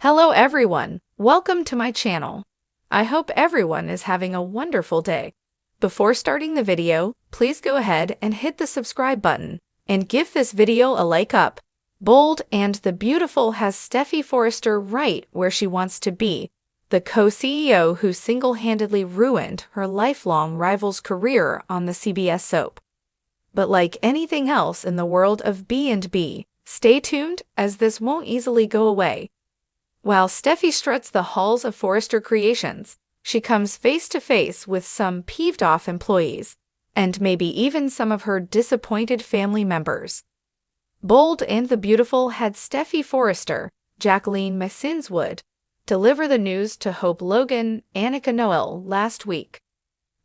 Hello everyone, welcome to my channel. I hope everyone is having a wonderful day. Before starting the video, please go ahead and hit the subscribe button and give this video a like up. Bold and the Beautiful has Steffy Forrester right where she wants to be, the co-CEO who single-handedly ruined her lifelong rival's career on the CBS soap. But like anything else in the world of B&B, stay tuned as this won't easily go away. While Steffy struts the halls of Forrester Creations, she comes face to face with some peeved-off employees, and maybe even some of her disappointed family members. Bold and the Beautiful had Steffy Forrester, Jacqueline Massinswood, deliver the news to Hope Logan, Annika Noel last week.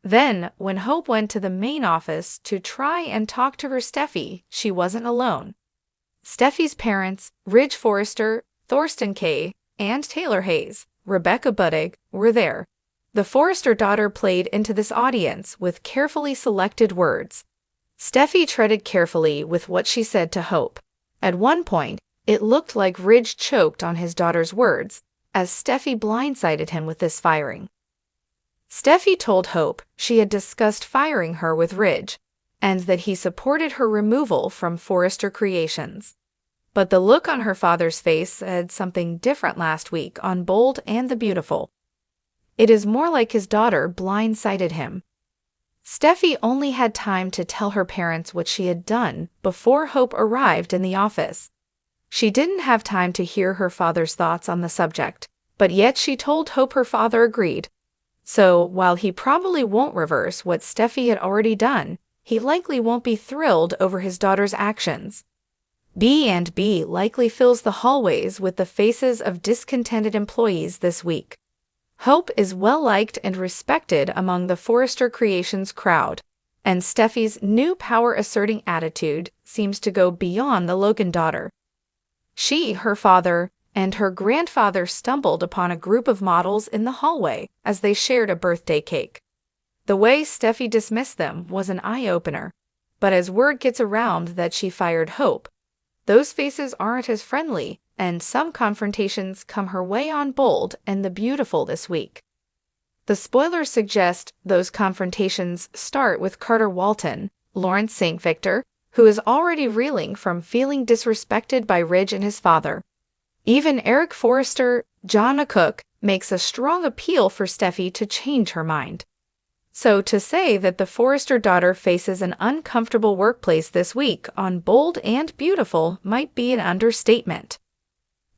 Then, when Hope went to the main office to try and talk to her Steffy, she wasn't alone. Steffy's parents, Ridge Forrester, Thorsten K., and Taylor Hayes, Rebecca Buddig, were there. The Forrester daughter played into this audience with carefully selected words. Steffy treaded carefully with what she said to Hope. At one point, it looked like Ridge choked on his daughter's words, as Steffy blindsided him with this firing. Steffy told Hope she had discussed firing her with Ridge, and that he supported her removal from Forrester Creations. But the look on her father's face said something different last week on Bold and the Beautiful. It is more like his daughter blindsided him. Steffy only had time to tell her parents what she had done before Hope arrived in the office. She didn't have time to hear her father's thoughts on the subject, but yet she told Hope her father agreed. So, while he probably won't reverse what Steffy had already done, he likely won't be thrilled over his daughter's actions. B&B likely fills the hallways with the faces of discontented employees this week. Hope is well-liked and respected among the Forrester Creations crowd, and Steffy's new power-asserting attitude seems to go beyond the Logan daughter. She, her father, and her grandfather stumbled upon a group of models in the hallway as they shared a birthday cake. The way Steffy dismissed them was an eye-opener, but as word gets around that she fired Hope, those faces aren't as friendly, and some confrontations come her way on Bold and the Beautiful this week. The spoilers suggest those confrontations start with Carter Walton, Lawrence St. Victor, who is already reeling from feeling disrespected by Ridge and his father. Even Eric Forrester, John Cook, makes a strong appeal for Steffy to change her mind. So to say that the Forrester daughter faces an uncomfortable workplace this week on Bold and Beautiful might be an understatement.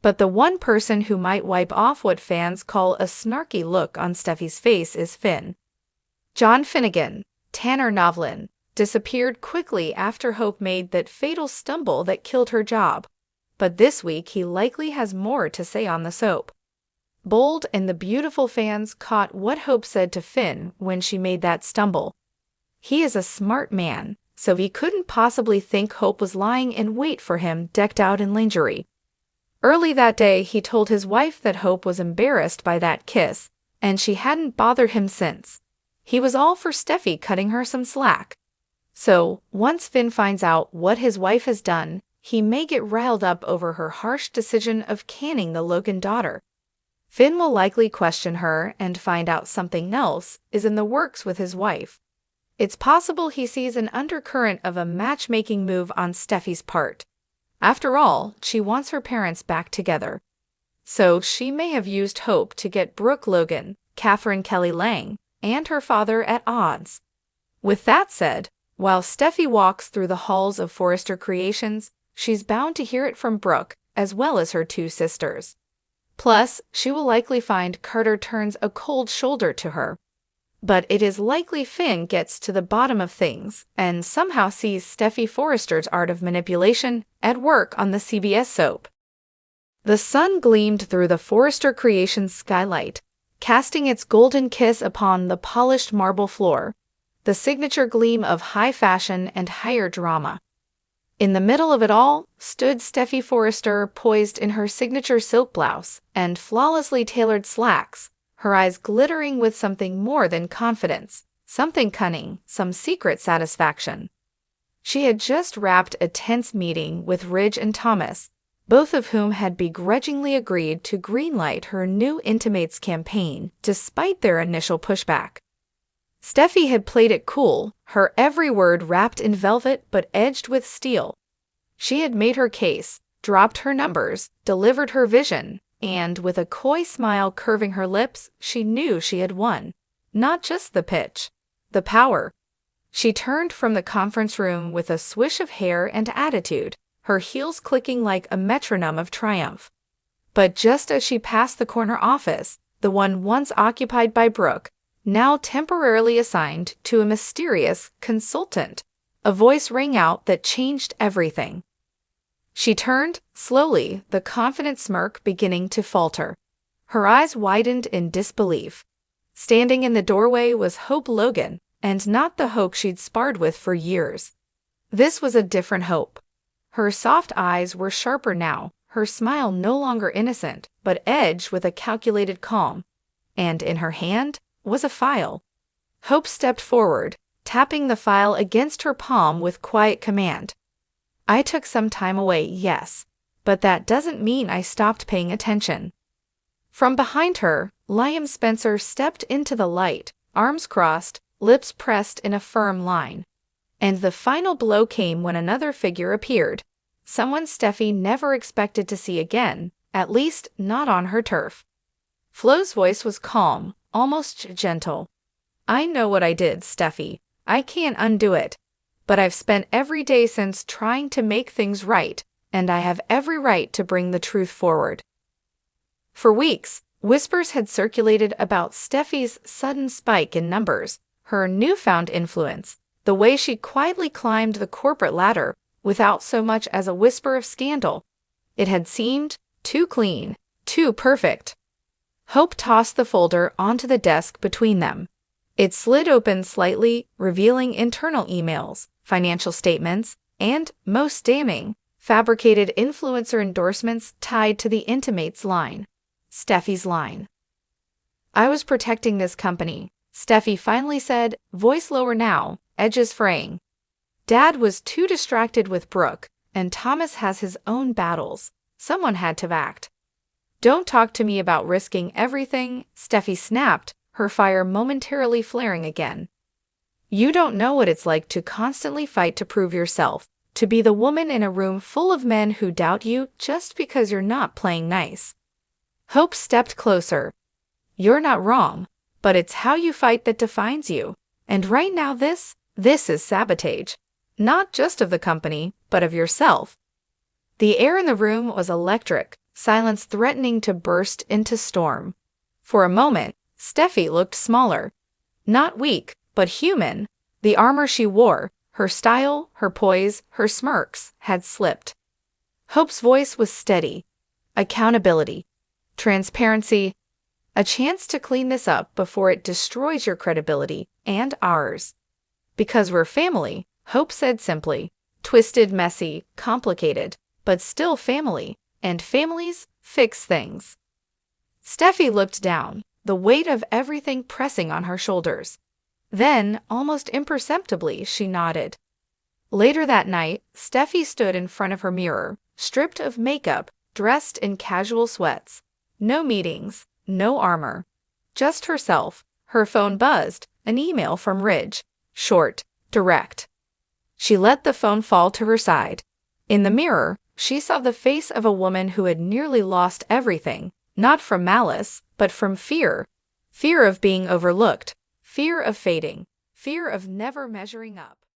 But the one person who might wipe off what fans call a snarky look on Steffy's face is Finn. John Finnegan, Tanner Novlin, disappeared quickly after Hope made that fatal stumble that killed her job. But this week he likely has more to say on the soap. Bold and the Beautiful fans caught what Hope said to Finn when she made that stumble. He is a smart man, so he couldn't possibly think Hope was lying in wait for him decked out in lingerie. Early that day he told his wife that Hope was embarrassed by that kiss, and she hadn't bothered him since. He was all for Steffy cutting her some slack. So, once Finn finds out what his wife has done, he may get riled up over her harsh decision of canning the Logan daughter. Finn will likely question her and find out something else is in the works with his wife. It's possible he sees an undercurrent of a matchmaking move on Steffy's part. After all, she wants her parents back together. So she may have used Hope to get Brooke Logan, Catherine Kelly Lang, and her father at odds. With that said, while Steffy walks through the halls of Forrester Creations, she's bound to hear it from Brooke, as well as her two sisters. Plus, she will likely find Carter turns a cold shoulder to her. But it is likely Finn gets to the bottom of things and somehow sees Steffy Forrester's art of manipulation at work on the CBS soap. The sun gleamed through the Forrester Creations skylight, casting its golden kiss upon the polished marble floor, the signature gleam of high fashion and higher drama. In the middle of it all stood Steffy Forrester, poised in her signature silk blouse and flawlessly tailored slacks, her eyes glittering with something more than confidence, something cunning, some secret satisfaction. She had just wrapped a tense meeting with Ridge and Thomas, both of whom had begrudgingly agreed to greenlight her new intimates campaign despite their initial pushback. Steffi had played it cool, her every word wrapped in velvet but edged with steel. She had made her case, dropped her numbers, delivered her vision, and with a coy smile curving her lips, she knew she had won. Not just the pitch, the power. She turned from the conference room with a swish of hair and attitude, her heels clicking like a metronome of triumph. But just as she passed the corner office, the one once occupied by Brooke, now temporarily assigned to a mysterious consultant, a voice rang out that changed everything. She turned, slowly, the confident smirk beginning to falter. Her eyes widened in disbelief. Standing in the doorway was Hope Logan, and not the Hope she'd sparred with for years. This was a different Hope. Her soft eyes were sharper now, her smile no longer innocent, but edged with a calculated calm. And in her hand was a file. Hope stepped forward, tapping the file against her palm with quiet command. I took some time away, yes, but that doesn't mean I stopped paying attention. From behind her, Liam Spencer stepped into the light, arms crossed, lips pressed in a firm line. And the final blow came when another figure appeared, someone Steffi never expected to see again, at least not on her turf. Flo's voice was calm, almost gentle. I know what I did, Steffi. I can't undo it. But I've spent every day since trying to make things right, and I have every right to bring the truth forward. For weeks, whispers had circulated about Steffi's sudden spike in numbers, her newfound influence, the way she quietly climbed the corporate ladder without so much as a whisper of scandal. It had seemed too clean, too perfect. Hope tossed the folder onto the desk between them. It slid open slightly, revealing internal emails, financial statements, and, most damning, fabricated influencer endorsements tied to the Intimates line. Steffi's line. I was protecting this company, Steffi finally said, voice lower now, edges fraying. Dad was too distracted with Brooke, and Thomas has his own battles. Someone had to act. Don't talk to me about risking everything, Steffi snapped, her fire momentarily flaring again. You don't know what it's like to constantly fight to prove yourself, to be the woman in a room full of men who doubt you just because you're not playing nice. Hope stepped closer. You're not wrong, but it's how you fight that defines you. And right now this is sabotage. Not just of the company, but of yourself. The air in the room was electric, silence threatening to burst into storm. For a moment, Steffi looked smaller. Not weak, but human. The armor she wore, her style, her poise, her smirks, had slipped. Hope's voice was steady. Accountability. Transparency. A chance to clean this up before it destroys your credibility and ours. Because we're family, Hope said simply. Twisted, messy, complicated, but still family, and families fix things. Steffi looked down, the weight of everything pressing on her shoulders. Then, almost imperceptibly, she nodded. Later that night, Steffi stood in front of her mirror, stripped of makeup, dressed in casual sweats. No meetings, no armor. Just herself. Her phone buzzed, an email from Ridge. Short, direct. She let the phone fall to her side. In the mirror, she saw the face of a woman who had nearly lost everything, not from malice, but from fear. Fear of being overlooked, fear of fading, fear of never measuring up.